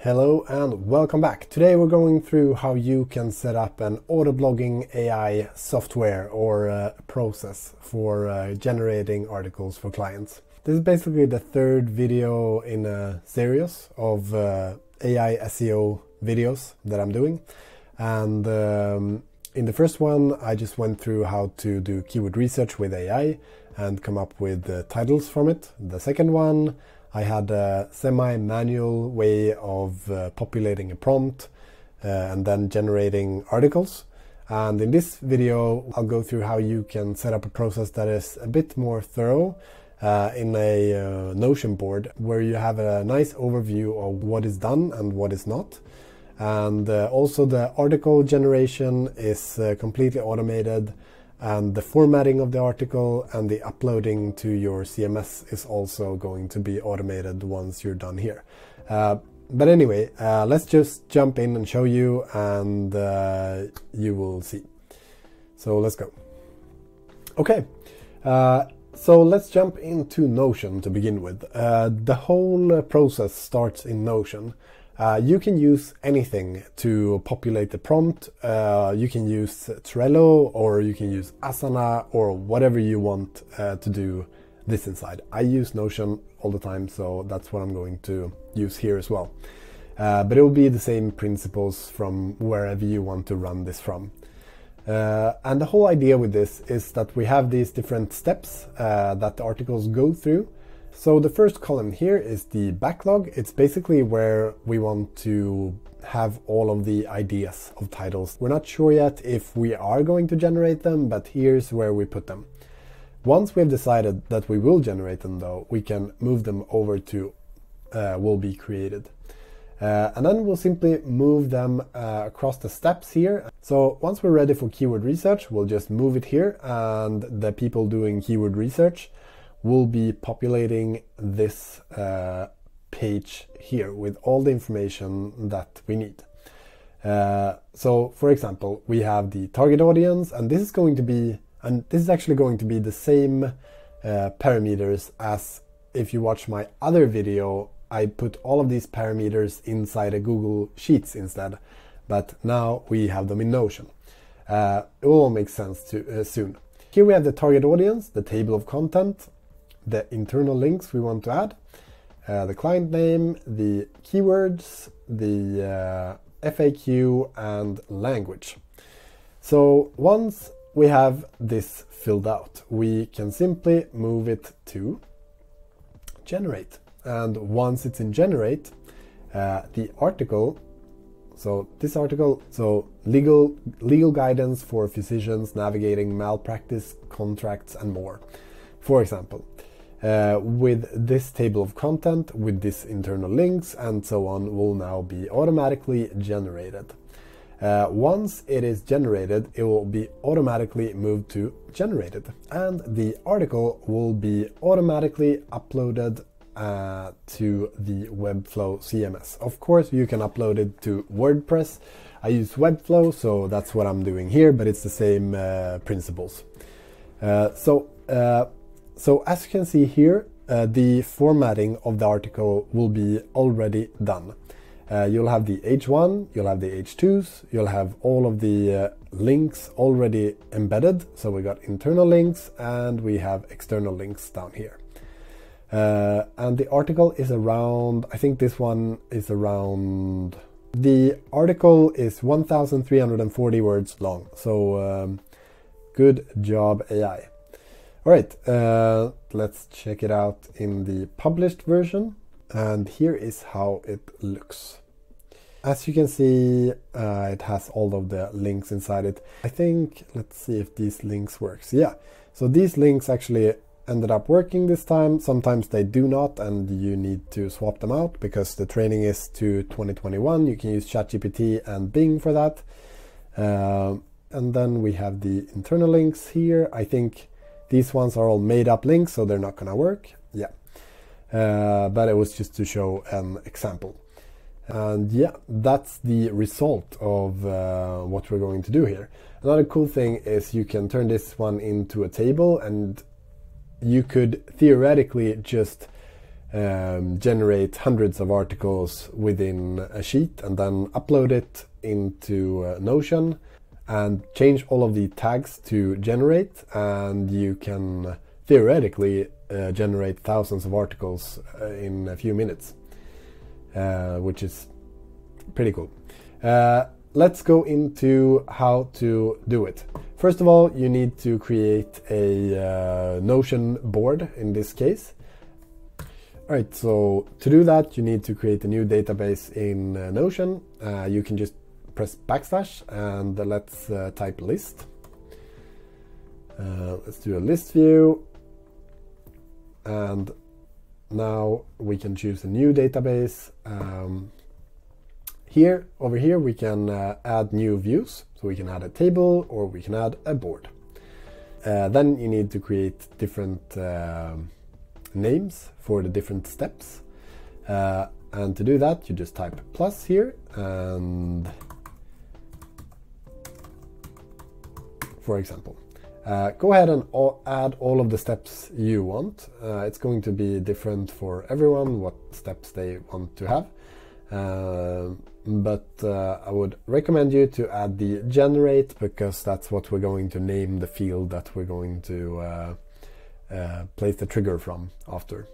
Hello and welcome back. Today we're going through how you can set up an auto-blogging AI software or process for generating articles for clients. This is basically the third video in a series of AI SEO videos that I'm doing. And in the first one, I just went through how to do keyword research with AI and come up with titles from it. The second one, I had a semi-manual way of populating a prompt and then generating articles. And in this video, I'll go through how you can set up a process that is a bit more thorough in a Notion board, where you have a nice overview of what is done and what is not. And also the article generation is completely automated, and the formatting of the article and the uploading to your CMS is also going to be automated once you're done here. But anyway, let's just jump in and show you, and you will see. So let's go. Okay, so let's jump into Notion to begin with. The whole process starts in Notion. You can use anything to populate the prompt. You can use Trello, or you can use Asana, or whatever you want to do this inside. I use Notion all the time, so that's what I'm going to use here as well. But it will be the same principles from wherever you want to run this from. And the whole idea with this is that we have these different steps that the articles go through. So the first column here is the backlog. It's basically where we want to have all of the ideas of titles. We're not sure yet if we are going to generate them, but here's where we put them. Once we've decided that we will generate them though, we can move them over to will be created. And then we'll simply move them across the steps here. So once we're ready for keyword research, we'll just move it here, and the people doing keyword research will be populating this page here with all the information that we need. So for example, we have the target audience, and this is actually going to be the same parameters as if you watch my other video. I put all of these parameters inside a Google Sheets instead, but now we have them in Notion. It will all make sense soon. Here we have the target audience, the table of content, the internal links we want to add, the client name, the keywords, the FAQ, and language. So once we have this filled out, we can simply move it to generate. And once it's in generate, the article, so this article, so legal guidance for physicians navigating malpractice contracts and more, for example. With this table of content, with this internal links and so on, will now be automatically generated. Once it is generated, it will be automatically moved to generated, and the article will be automatically uploaded to the WEBFLOW CMS. Of course, you can upload it to WordPress. I use WEBFLOW, so that's what I'm doing here, but it's the same principles. So as you can see here, the formatting of the article will be already done. You'll have the H1, you'll have the H2s, you'll have all of the links already embedded. So we got internal links and we have external links down here. And the article is around, I think this one is around, the article is 1,340 words long. So good job, AI. All right, let's check it out in the published version, and here is how it looks. As you can see, it has all of the links inside it. I think, let's see if these links works. Yeah, so these links actually ended up working this time. Sometimes they do not, and you need to swap them out because the training is to 2021. You can use ChatGPT and Bing for that. And then we have the internal links here. I think these ones are all made up links, so they're not gonna work. Yeah, but it was just to show an example. And yeah, that's the result of what we're going to do here. Another cool thing is you can turn this one into a table, and you could theoretically just generate hundreds of articles within a sheet and then upload it into Notion and change all of the tags to generate, and you can theoretically generate thousands of articles in a few minutes, which is pretty cool. Let's go into how to do it. First of all, you need to create a Notion board in this case. Alright, so to do that you need to create a new database in Notion. You can just press backslash and let's type list. Let's do a list view, and now we can choose a new database. Over here we can add new views, so we can add a table or we can add a board. Then you need to create different names for the different steps, and to do that you just type plus here, and for example go ahead and add all of the steps you want. It's going to be different for everyone what steps they want to have, but I would recommend you to add the generate, because that's what we're going to name the field that we're going to place the trigger from after.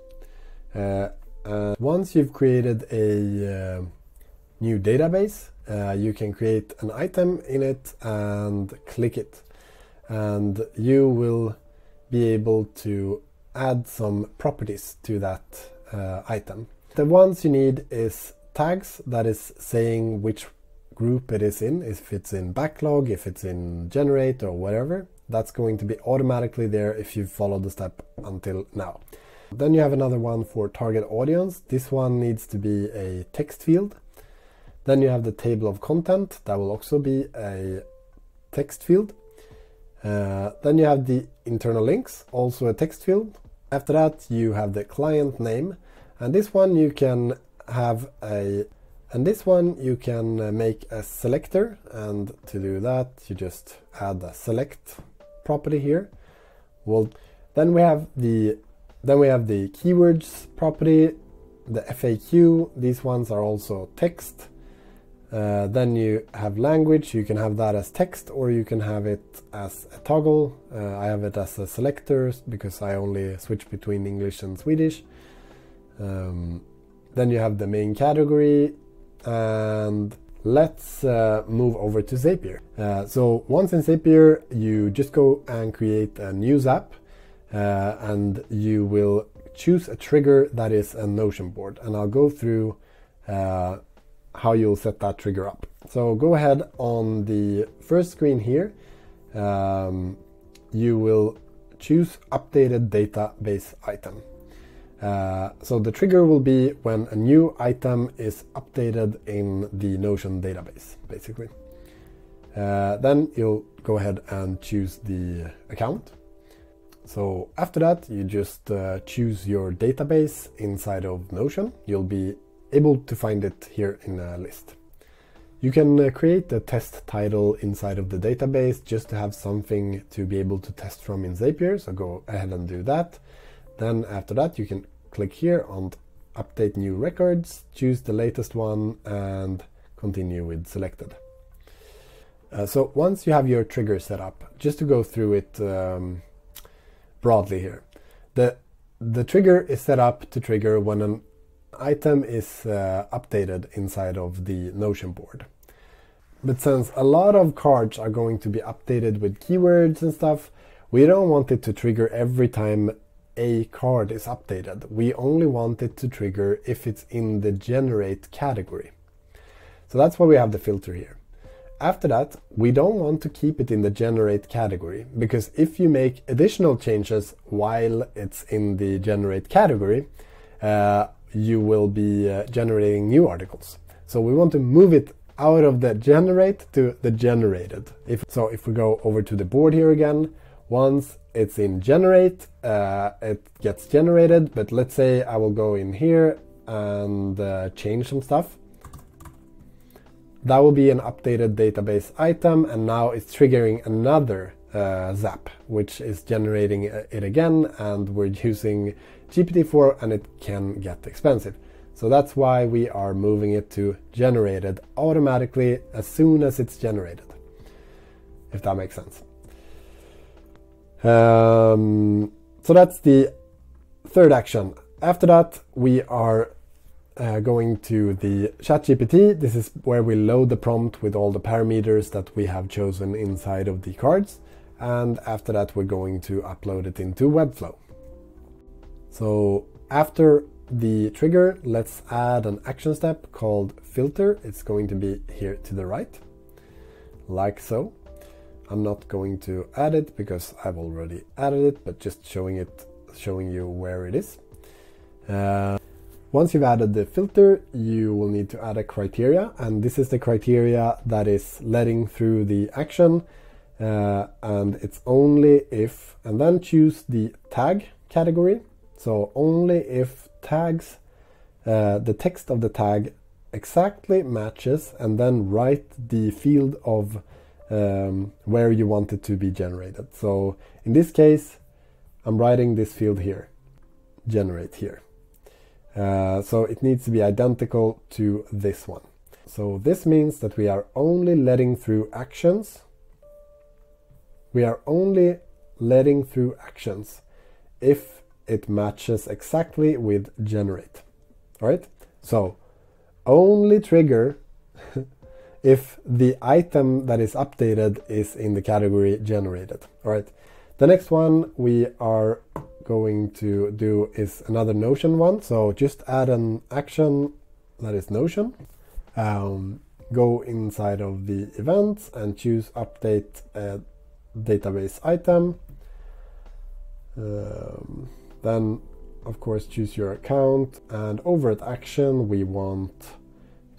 Once you've created a new database, you can create an item in it and click it, and you will be able to add some properties to that item. The ones you need is tags, that is saying which group it is in, if it's in backlog, if it's in generate or whatever. That's going to be automatically there if you follow the step until now. Then you have another one for target audience. This one needs to be a text field. Then you have the table of content, that will also be a text field. Then you have the internal links, also a text field. After that you have the client name, and this one you can have make a selector, and to do that you just add a select property here. Then we have the keywords property, the FAQ. These ones are also text. Then you have language. You can have that as text or you can have it as a toggle. I have it as a selector because I only switch between English and Swedish. Then you have the main category, and let's move over to Zapier. So once in Zapier, you just go and create a news app, and you will choose a trigger that is a Notion board, and I'll go through how you'll set that trigger up. So go ahead on the first screen here. You will choose updated database item. So the trigger will be when a new item is updated in the Notion database, basically. Then you'll go ahead and choose the account. So after that, you just choose your database inside of Notion. You'll be able to find it here in a list. You can create a test title inside of the database just to have something to be able to test from in Zapier, so go ahead and do that. Then after that you can click here on update new records, choose the latest one and continue with selected. So once you have your trigger set up, just to go through it broadly here, the trigger is set up to trigger when an item is updated inside of the Notion board. But since a lot of cards are going to be updated with keywords and stuff, we don't want it to trigger every time a card is updated. We only want it to trigger if it's in the generate category. So that's why we have the filter here. After that, we don't want to keep it in the generate category, because if you make additional changes while it's in the generate category, you will be generating new articles. So we want to move it out of the generate to the generated. If we go over to the board here again, once it's in generate, it gets generated, but let's say I will go in here and change some stuff. That will be an updated database item, and now it's triggering another Zap, which is generating it again, and we're using GPT-4 and it can get expensive. So that's why we are moving it to generated automatically as soon as it's generated, if that makes sense. So that's the third action. After that, we are going to the ChatGPT. This is where we load the prompt with all the parameters that we have chosen inside of the cards. And after that, we're going to upload it into WEBFLOW. So after the trigger, let's add an action step called filter. It's going to be here to the right, like so. I'm not going to add it because I've already added it, but just showing you where it is. Once you've added the filter, you will need to add a criteria, and this is the criteria that is letting through the action, and it's only if, and then choose the tag category. So only if tags, the text of the tag exactly matches, and then write the field of where you want it to be generated. So in this case, I'm writing this field here, generate here. So it needs to be identical to this one. So this means that we are only letting through actions. We are only letting through actions if it matches exactly with generate. All right. So only trigger if the item that is updated is in the category generated. All right. The next one we are going to do is another Notion one. So just add an action that is Notion. Go inside of the events and choose update database item. Then of course choose your account, and over at action we want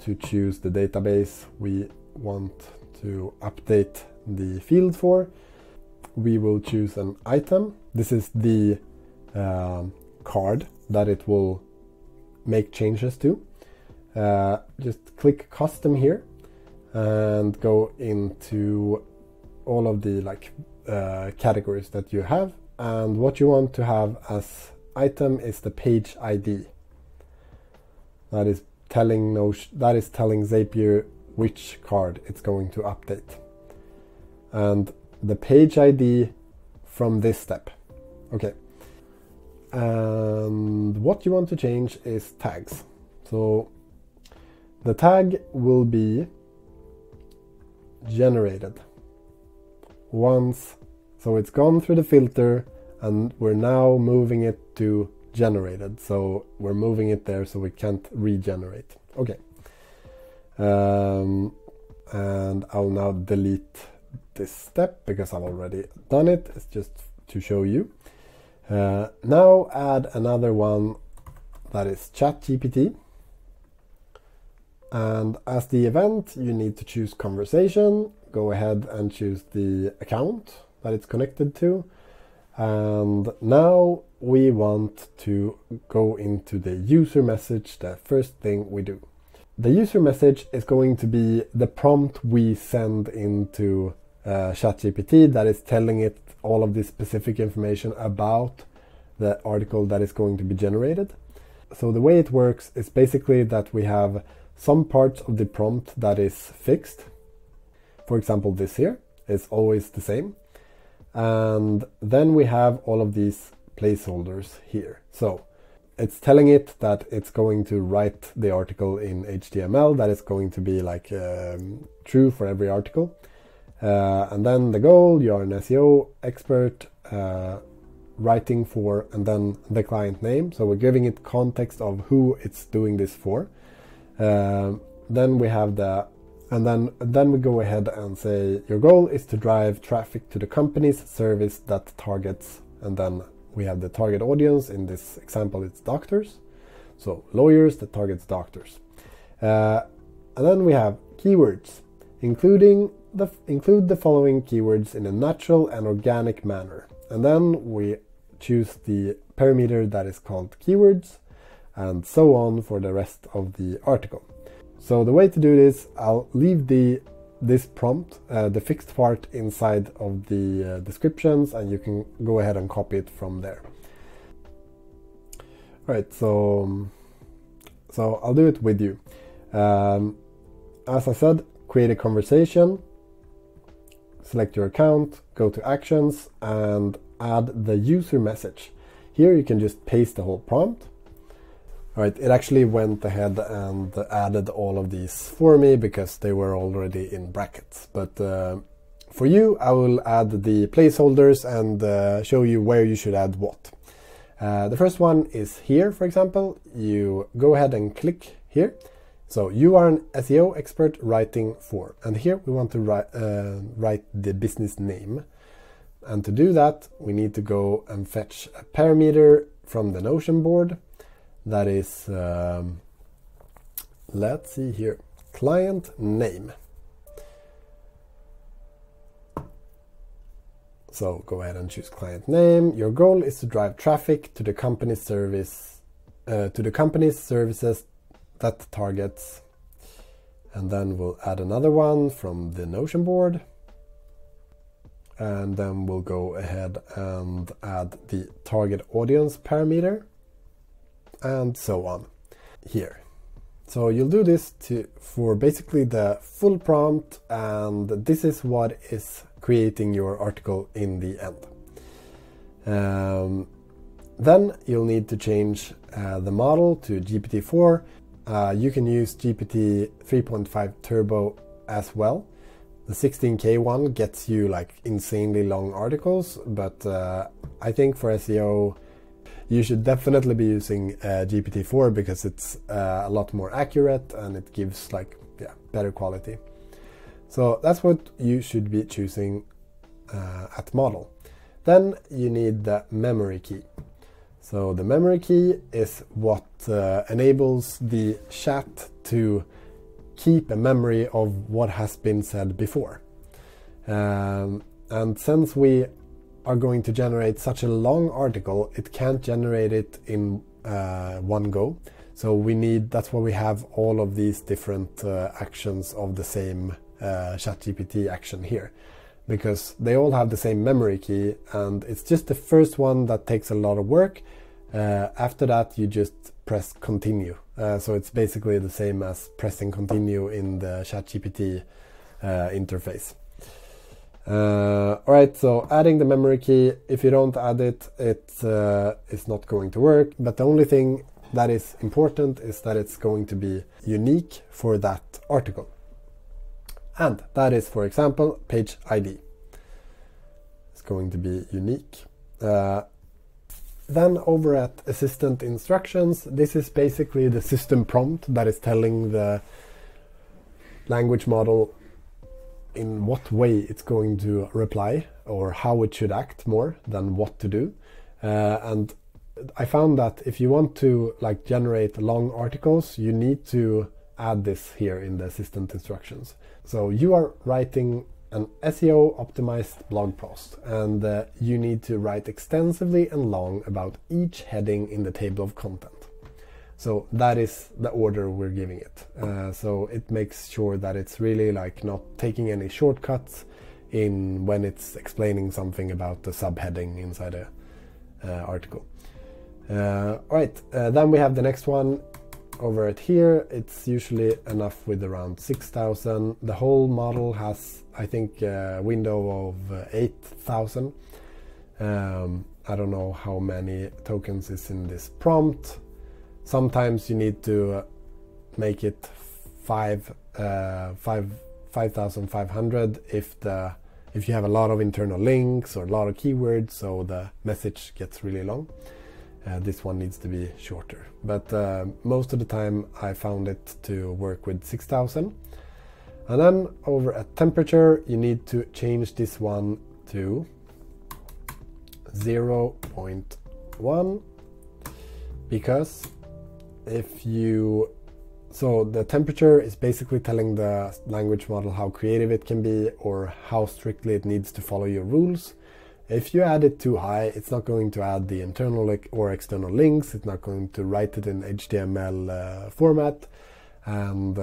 to choose the database we want to update the field for. We will choose an item. This is the card that it will make changes to. Just click custom here and go into all of the categories that you have, and what you want to have as item is the page ID. That is telling Zapier which card it's going to update, and the page ID from this step. Okay. And what you want to change is tags. So the tag will be generated once. So it's gone through the filter and we're now moving it to generated. So we're moving it there so we can't regenerate. Okay. And I'll now delete this step because I've already done it. It's just to show you. Now add another one that is ChatGPT. And as the event, you need to choose conversation. Go ahead and choose the account that it's connected to. And now we want to go into the user message, the first thing we do. The user message is going to be the prompt we send into ChatGPT that is telling it all of this specific information about the article that is going to be generated. So the way it works is basically that we have some parts of the prompt that is fixed. For example, this here is always the same. And then we have all of these placeholders here. So it's telling it that it's going to write the article in HTML, that is going to be true for every article. And then the goal, you are an SEO expert, writing for, and then the client name. So we're giving it context of who it's doing this for. Then we have and then we go ahead and say your goal is to drive traffic to the company's service that targets, and then we have the target audience. In this example, it's doctors. So lawyers that targets doctors. And then we have keywords, include the following keywords in a natural and organic manner. And then we choose the parameter that is called keywords, and so on for the rest of the article. So the way to do this, I'll leave the this prompt, the fixed part inside of the descriptions, and you can go ahead and copy it from there. All right, so I'll do it with you. As I said, create a conversation, select your account, go to actions, and add the user message. Here you can just paste the whole prompt. All right, it actually went ahead and added all of these for me because they were already in brackets. But for you, I will add the placeholders and show you where you should add what. The first one is here, for example. You go ahead and click here. So you are an SEO expert writing for, and here we want to write the business name. And to do that, we need to go and fetch a parameter from the Notion board. That is, let's see here, client name. So go ahead and choose client name. Your goal is to drive traffic to the company's services that targets. And then we'll add another one from the Notion board. And then we'll go ahead and add the target audience parameter, and so on here. So you'll do this for basically the full prompt, and this is what is creating your article in the end. Then you'll need to change the model to GPT-4. You can use GPT 3.5 Turbo as well. The 16K one gets you like insanely long articles, but I think for SEO you should definitely be using GPT-4 because it's a lot more accurate and it gives like better quality. So that's what you should be choosing at model. Then you need the memory key. So the memory key is what enables the chat to keep a memory of what has been said before. And since we are going to generate such a long article, it can't generate it in one go. So that's why we have all of these different actions of the same ChatGPT action here, because they all have the same memory key, and it's just the first one that takes a lot of work. After that, you just press continue. So it's basically the same as pressing continue in the ChatGPT interface. Alright, so adding the memory key, if you don't add it, it's not going to work. But the only thing that is important is that it's going to be unique for that article. And that is, for example, page ID. It's going to be unique. Then over at Assistant Instructions, this is basically the system prompt that is telling the language model in what way it's going to reply or how it should act more than what to do. And I found that if you want to like generate long articles, you need to add this here in the Assistant Instructions. So you are writing an SEO optimized blog post, and you need to write extensively and long about each heading in the table of content. So that is the order we're giving it. So it makes sure that it's really like not taking any shortcuts in when it's explaining something about the subheading inside a article. All right, then we have the next one. Over it here, it's usually enough with around 6,000. The whole model has, I think, a window of 8,000. I don't know how many tokens is in this prompt. Sometimes you need to make it 5,500 if you have a lot of internal links or a lot of keywords, so the message gets really long. This one needs to be shorter, but most of the time I found it to work with 6,000. And then over at temperature, you need to change this one to 0.1, because so the temperature is basically telling the language model how creative it can be or how strictly it needs to follow your rules. If you add it too high, it's not going to add the internal or external links. It's not going to write it in HTML format. And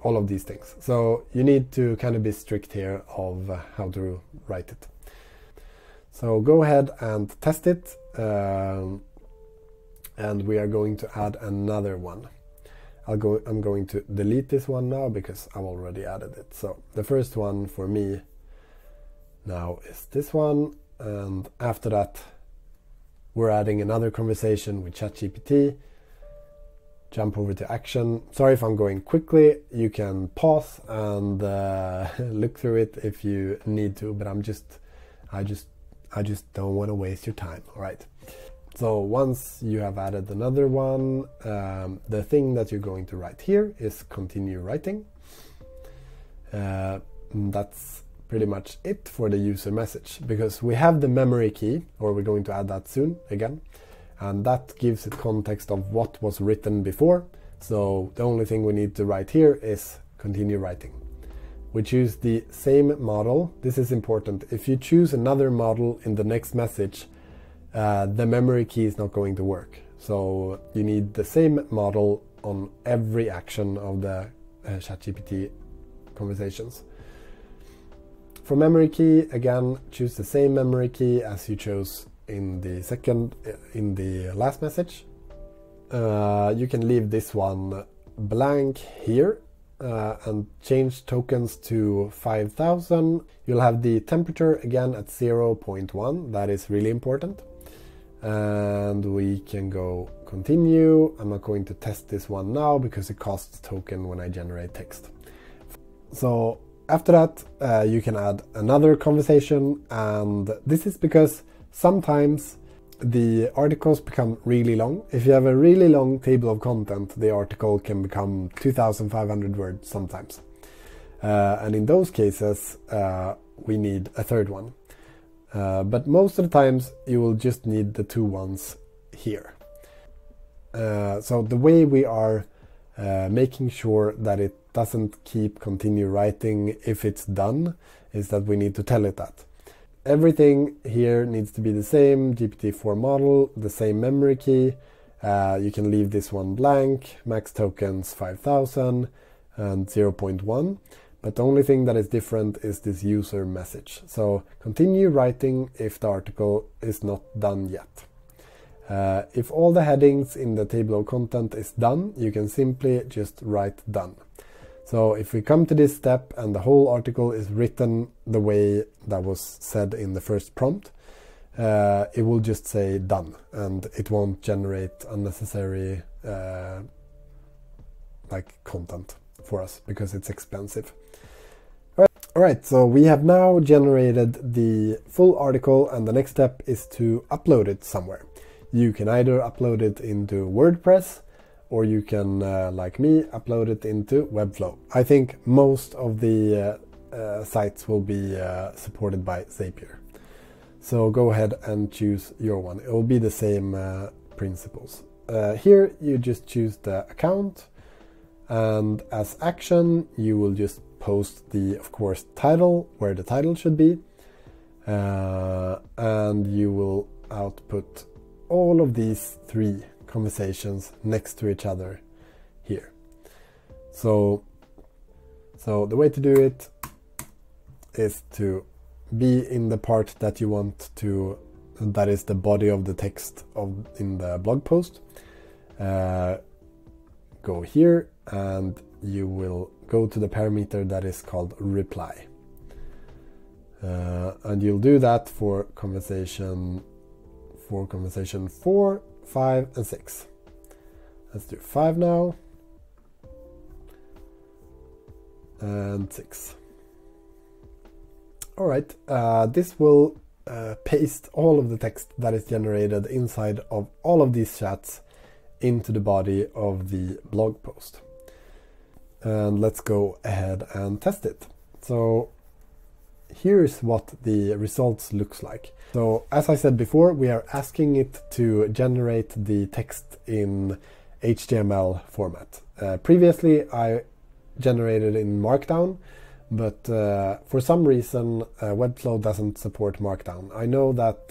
all of these things. So you need to kind of be strict here of how to write it. So go ahead and test it, and we are going to add another one. I'm going to delete this one now because I've already added it. So the first one for me now is this one, and after that we're adding another conversation with ChatGPT. Jump over to action. Sorry if I'm going quickly. You can pause and look through it if you need to, but I just don't want to waste your time. All right. So once you have added another one, the thing that you're going to write here is continue writing. That's pretty much it for the user message, because we have the memory key, or we're going to add that soon again, and that gives it context of what was written before. So the only thing we need to write here is continue writing. We choose the same model. This is important. If you choose another model in the next message, the memory key is not going to work. So you need the same model on every action of the ChatGPT conversations. For memory key, again, choose the same memory key as you chose in the last message. You can leave this one blank here and change tokens to 5,000. You'll have the temperature again at 0.1. That is really important. And we can go continue. I'm not going to test this one now because it costs token when I generate text. So after that, you can add another conversation, and this is because sometimes the articles become really long. If you have a really long table of content, the article can become 2,500 words sometimes. And in those cases, we need a third one. But most of the times you will just need the two ones here. So the way we are making sure that it doesn't keep continue writing if it's done is that we need to tell it that. Everything here needs to be the same, GPT-4 model, the same memory key. You can leave this one blank, max tokens 5,000 and 0.1. But the only thing that is different is this user message. So continue writing if the article is not done yet. If all the headings in the table of content is done, you can simply just write done. So if we come to this step and the whole article is written the way that was said in the first prompt, it will just say done, and it won't generate unnecessary content for us because it's expensive. All right, so we have now generated the full article, and the next step is to upload it somewhere. You can either upload it into WordPress, or you can, like me, upload it into WEBFLOW. I think most of the sites will be supported by Zapier. So go ahead and choose your one. It will be the same principles. Here you just choose the account, and as action you will just post the, of course, title where the title should be, and you will output all of these three conversations next to each other here. So the way to do it is to be in the part that you want to, that is the body of the text in the blog post. Go here and you will go to the parameter that is called reply. And you'll do that for conversation 4, 5, and 6. Let's do 5 now. And 6. All right, this will paste all of the text that is generated inside of all of these chats into the body of the blog post. And let's go ahead and test it. So here's what the results looks like. So as I said before, we are asking it to generate the text in HTML format. Previously I generated in Markdown, but for some reason WEBFLOW doesn't support Markdown. I know that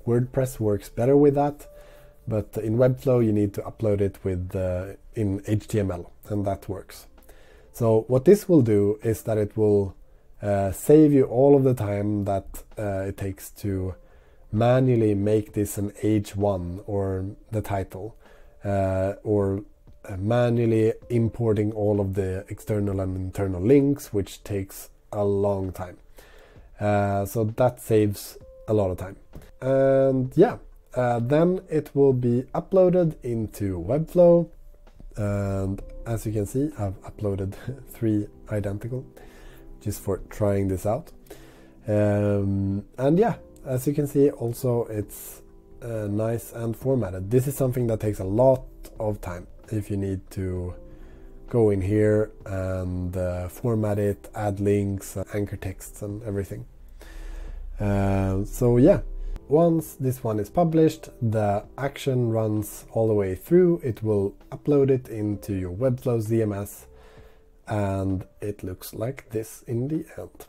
WordPress works better with that, but in WEBFLOW you need to upload it with in HTML, and that works. So what this will do is that it will save you all of the time that it takes to manually make this an H1 or the title, or manually importing all of the external and internal links, which takes a long time. So that saves a lot of time. And yeah, then it will be uploaded into WEBFLOW. And as you can see, I've uploaded 3 identical just for trying this out. And yeah, as you can see, also it's nice and formatted. This is something that takes a lot of time if you need to go in here and format it, add links, anchor texts and everything. So yeah, once this one is published, the action runs all the way through. It will upload it into your WEBFLOW CMS, and it looks like this in the end.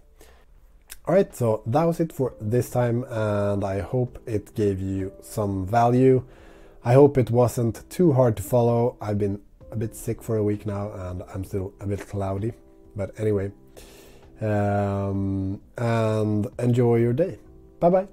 Alright, so that was it for this time, and I hope it gave you some value. I hope it wasn't too hard to follow. I've been a bit sick for a week now, and I'm still a bit cloudy. But anyway, and enjoy your day. Bye bye.